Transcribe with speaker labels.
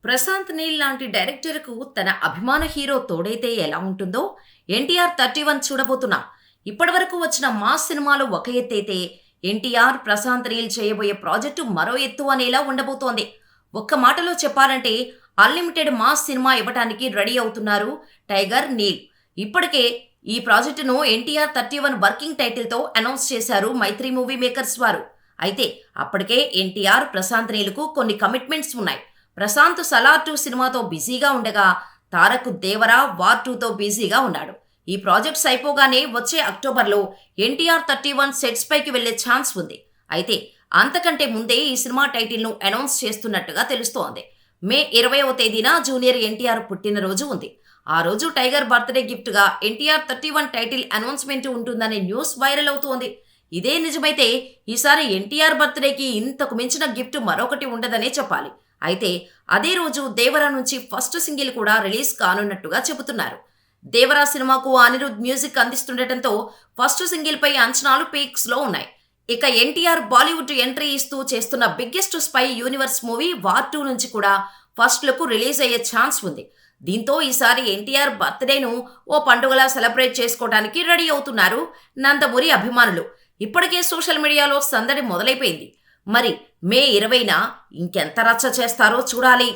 Speaker 1: ప్రశాంత్ నీల్ లాంటి డైరెక్టర్కు తన అభిమాన హీరో తోడైతే ఎలా ఉంటుందో ఎన్టీఆర్ 31 చూడబోతున్నాం. ఇప్పటివరకు వచ్చిన మాస్ సినిమాలు ఒక ఎత్తైతే ఎన్టీఆర్ ప్రశాంత్ నీల్ చేయబోయే ప్రాజెక్టు మరో ఎత్తు అనేలా ఉండబోతోంది. ఒక్క మాటలో చెప్పాలంటే అన్లిమిటెడ్ మాస్ సినిమా ఇవ్వటానికి రెడీ అవుతున్నారు టైగర్ నీల్. ఇప్పటికే ఈ ప్రాజెక్టును ఎన్టీఆర్ 31 వర్కింగ్ టైటిల్తో అనౌన్స్ చేశారు మైత్రి మూవీ మేకర్స్ వారు. అయితే అప్పటికే ఎన్టీఆర్ ప్రశాంత్ నీల్కు కొన్ని కమిట్మెంట్స్ ఉన్నాయి. ప్రశాంత్ సలార్ 2 సినిమాతో బిజీగా ఉండగా తారక్ దేవరా వార్ 2తో బిజీగా ఉన్నాడు. ఈ ప్రాజెక్ట్స్ అయిపోగానే వచ్చే అక్టోబర్లో ఎన్టీఆర్ 31 సెట్స్ పైకి వెళ్లే ఛాన్స్ ఉంది. అయితే అంతకంటే ముందే ఈ సినిమా టైటిల్ను అనౌన్స్ చేస్తున్నట్టుగా తెలుస్తోంది. మే 20వ తేదీన జూనియర్ ఎన్టీఆర్ పుట్టినరోజు ఉంది. ఆ రోజు టైగర్ బర్త్డే గిఫ్ట్గా ఎన్టీఆర్ 31 టైటిల్ అనౌన్స్మెంట్ ఉంటుందనే న్యూస్ వైరల్ అవుతోంది. ఇదే నిజమైతే ఈసారి ఎన్టీఆర్ బర్త్డేకి ఇంతకు మించిన గిఫ్ట్ మరొకటి ఉండదనే చెప్పాలి. అయితే అదే రోజు దేవరా నుంచి ఫస్ట్ సింగిల్ కూడా రిలీజ్ కానున్నట్టుగా చెబుతున్నారు. దేవరా సినిమాకు అనిరుద్ మ్యూజిక్ అందిస్తుండటంతో ఫస్ట్ సింగిల్ పై అంచనాలు పీక్స్లో ఉన్నాయి. ఇక ఎన్టీఆర్ బాలీవుడ్ ఎంట్రీ ఇస్తూ చేస్తున్న biggest spy universe movie war 2 నుంచి కూడా ఫస్ట్ లుక్ రిలీజ్ అయ్యే ఛాన్స్ ఉంది. దీంతో ఈసారి ఎన్టీఆర్ బర్త్డేను ఓ పండుగలా సెలబ్రేట్ చేసుకోవడానికి రెడీ అవుతున్నారు నందమూరి అభిమానులు. ఇప్పటికే సోషల్ మీడియాలో సందడి మొదలైపోయింది. మరి మే 20న ఇంకెంత రచ్చ చేస్తారో చూడాలి.